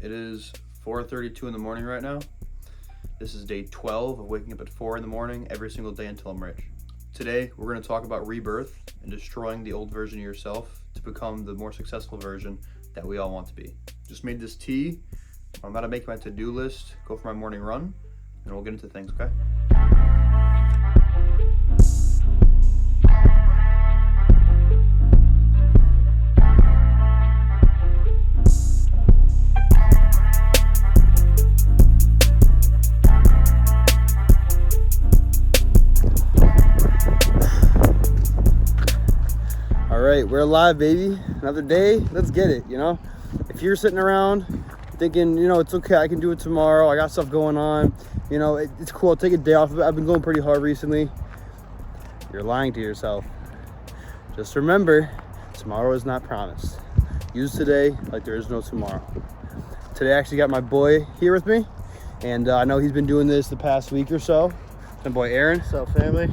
It is 4:32 in the morning right now. This is day 12 of waking up at 4 in the morning every single day until I'm rich. Today, we're going to talk about rebirth and destroying the old version of yourself to become the more successful version that we all want to be. Just made this tea. I'm about to make my to-do list, go for my morning run, and we'll get into things, okay? All right, we're alive, baby. Another day, let's get it, you know? If you're sitting around thinking, you know, it's okay, I can do it tomorrow, I got stuff going on, you know, it's cool, I'll take a day off. I've been going pretty hard recently. You're lying to yourself. Just remember, tomorrow is not promised. Use today like there is no tomorrow. Today I actually got my boy here with me, and I know he's been doing this the past week or so. My boy Aaron. What's up, family?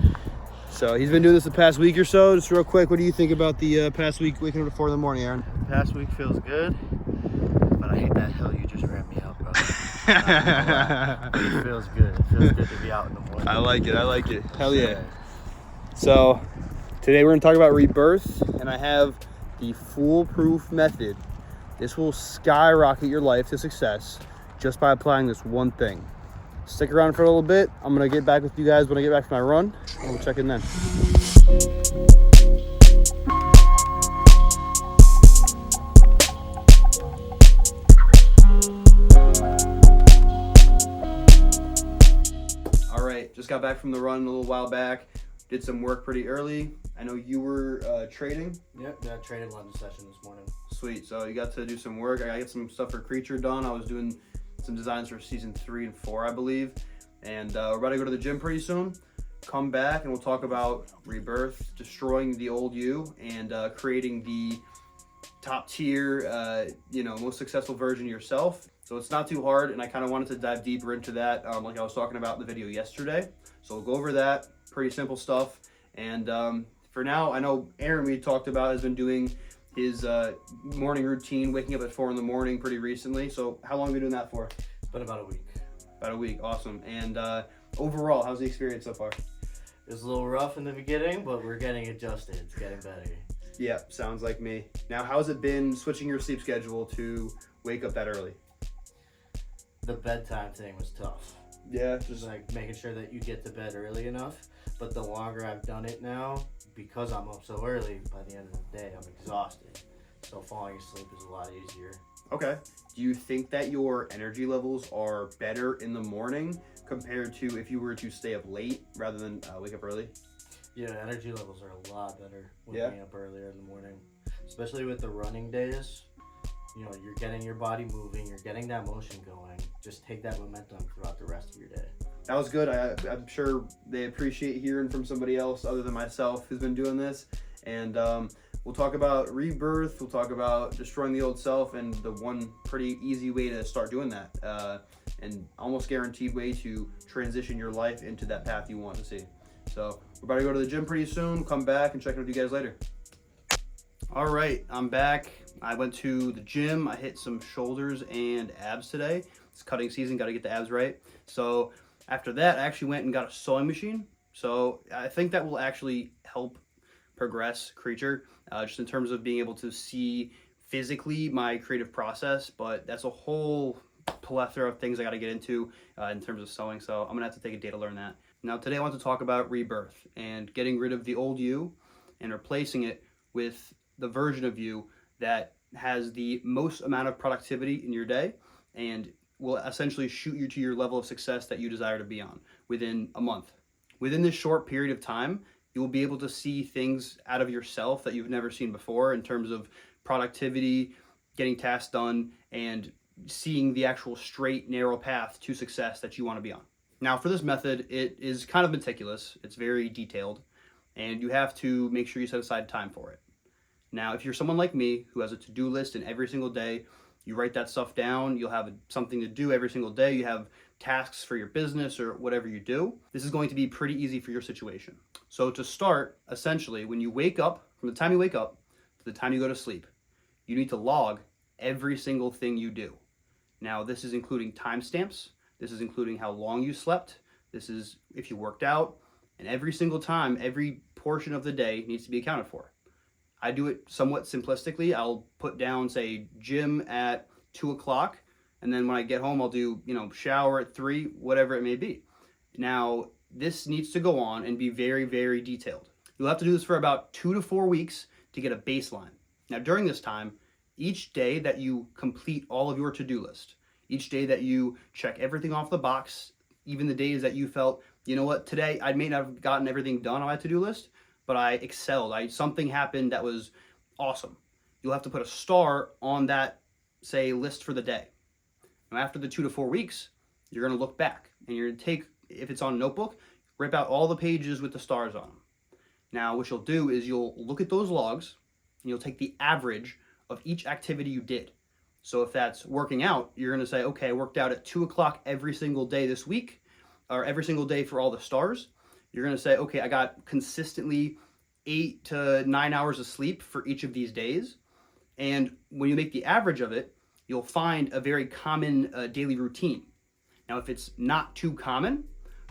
So he's been doing this the past week or so. Just real quick, what do you think about the past week waking up at 4 in the morning, Aaron? The past week feels good, but I hate that hill you just ran me up, bro. It feels good. It feels good to be out in the morning. I like it. Hell yeah. So today we're gonna talk about rebirth, and I have the foolproof method. This will skyrocket your life to success just by applying this one thing. Stick around for a little bit. I'm gonna get back with you guys when I get back from my run, and we'll check in then. All right, just got back from the run a little while back. Did some work pretty early. I know you were trading. Yep, yeah, traded lunch session this morning. Sweet, so you got to do some work. I got to get some stuff for Creature done. I was doing some designs for season 3 and 4, I believe. And we're about to go to the gym pretty soon. Come back and we'll talk about rebirth, destroying the old you, and creating the top tier, most successful version of yourself. So it's not too hard, and I kind of wanted to dive deeper into that, like I was talking about in the video yesterday. So we'll go over that. Pretty simple stuff. And for now, I know Aaron, we talked about, has been doing his morning routine, waking up at 4 in the morning pretty recently. So how long have you been doing that for? It's been about a week. About a week, awesome. And overall, how's the experience so far? It was a little rough in the beginning, but we're getting adjusted. It's getting better. Yeah, sounds like me. Now, how's it been switching your sleep schedule to wake up that early? The bedtime thing was tough. Yeah, Just like making sure that you get to bed early enough. But the longer I've done it now, because I'm up so early, by the end of the day, I'm exhausted. So falling asleep is a lot easier. Okay. Do you think that your energy levels are better in the morning compared to if you were to stay up late rather than wake up early? Yeah, energy levels are a lot better when being up earlier in the morning. Especially with the running days. You know, you're getting your body moving, you're getting that motion going. Just take that momentum throughout the rest of your day. That was good. I'm sure they appreciate hearing from somebody else other than myself who's been doing this. And we'll talk about rebirth. We'll talk about destroying the old self, and the one pretty easy way to start doing that, and almost guaranteed way to transition your life into that path you want to see. So we're about to go to the gym pretty soon. We'll come back and check in with you guys later. All right, I'm back. I went to the gym. I hit some shoulders and abs today. It's cutting season. Got to get the abs right. So after that, I actually went and got a sewing machine. So I think that will actually help progress Creature, just in terms of being able to see physically my creative process. But that's a whole plethora of things I got to get into in terms of sewing. So I'm going to have to take a day to learn that. Now, today I want to talk about rebirth and getting rid of the old you and replacing it with the version of you that has the most amount of productivity in your day and will essentially shoot you to your level of success that you desire to be on within a month. Within this short period of time, you will be able to see things out of yourself that you've never seen before in terms of productivity, getting tasks done, and seeing the actual straight, narrow path to success that you want to be on. Now, for this method, it is kind of meticulous. It's very detailed, and you have to make sure you set aside time for it. Now, if you're someone like me who has a to-do list, and every single day you write that stuff down, you'll have something to do every single day, you have tasks for your business or whatever you do, this is going to be pretty easy for your situation. So to start, essentially, when you wake up, from the time you wake up to the time you go to sleep, you need to log every single thing you do. Now, this is including timestamps. This is including how long you slept. This is if you worked out. And every single time, every portion of the day needs to be accounted for. I do it somewhat simplistically. I'll put down, say, gym at 2 o'clock. And then when I get home, I'll do, shower at 3, whatever it may be. Now, this needs to go on and be very, very detailed. You'll have to do this for about 2 to 4 weeks to get a baseline. Now, during this time, each day that you complete all of your to-do list, each day that you check everything off the box, even the days that you felt, you know what, today I may not have gotten everything done on my to-do list, but I excelled. Something happened that was awesome. You'll have to put a star on that, say, list for the day. Now, after the 2 to 4 weeks, you're going to look back and you're going to take, if it's on a notebook, rip out all the pages with the stars on them. Now, what you'll do is you'll look at those logs and you'll take the average of each activity you did. So if that's working out, you're going to say, okay, I worked out at 2 o'clock every single day this week, or every single day for all the stars. You're going to say, okay, I got consistently 8 to 9 hours of sleep for each of these days. And when you make the average of it, you'll find a very common daily routine. Now, if it's not too common,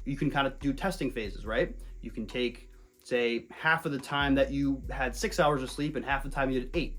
you can kind of do testing phases, right? You can take, say, half of the time that you had 6 hours of sleep and half the time you did 8.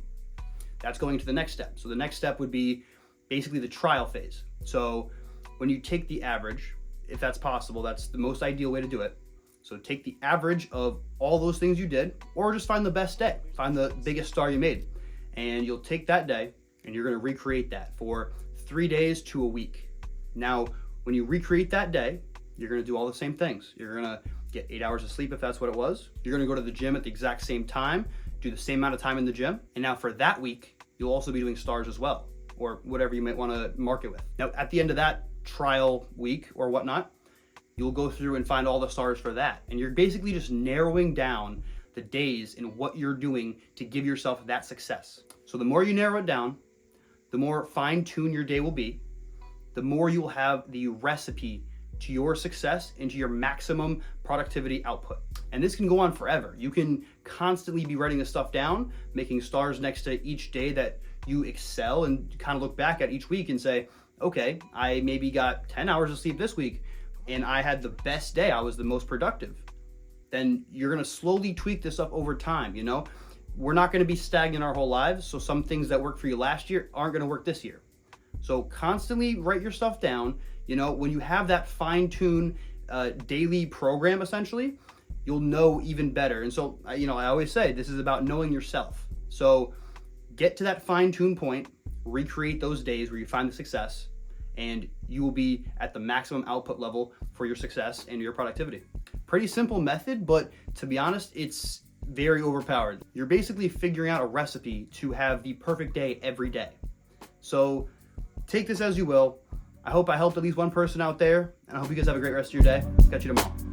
That's going to the next step. So the next step would be basically the trial phase. So when you take the average, if that's possible, that's the most ideal way to do it. So take the average of all those things you did, or just find the best day, find the biggest star you made. And you'll take that day and you're going to recreate that for 3 days to a week. Now, when you recreate that day, you're going to do all the same things. You're going to get 8 hours of sleep if that's what it was. You're going to go to the gym at the exact same time, do the same amount of time in the gym. And now for that week, you'll also be doing stars as well, or whatever you might want to mark it with. Now, at the end of that trial week or whatnot, you'll go through and find all the stars for that. And you're basically just narrowing down the days and what you're doing to give yourself that success. So the more you narrow it down, the more fine-tuned your day will be, the more you will have the recipe to your success and to your maximum productivity output. And this can go on forever. You can constantly be writing this stuff down, making stars next to each day that you excel, and kind of look back at each week and say, okay, I maybe got 10 hours of sleep this week and I had the best day, I was the most productive. Then you're gonna slowly tweak this up over time, We're not gonna be stagnant our whole lives, so some things that worked for you last year aren't gonna work this year. So constantly write your stuff down. When you have that fine-tuned daily program, essentially, you'll know even better. And so, I always say this is about knowing yourself. So get to that fine-tuned point, recreate those days where you find the success, and you will be at the maximum output level for your success and your productivity. Pretty simple method, but to be honest, it's very overpowered. You're basically figuring out a recipe to have the perfect day every day. So take this as you will. I hope I helped at least one person out there, and I hope you guys have a great rest of your day. Catch you tomorrow.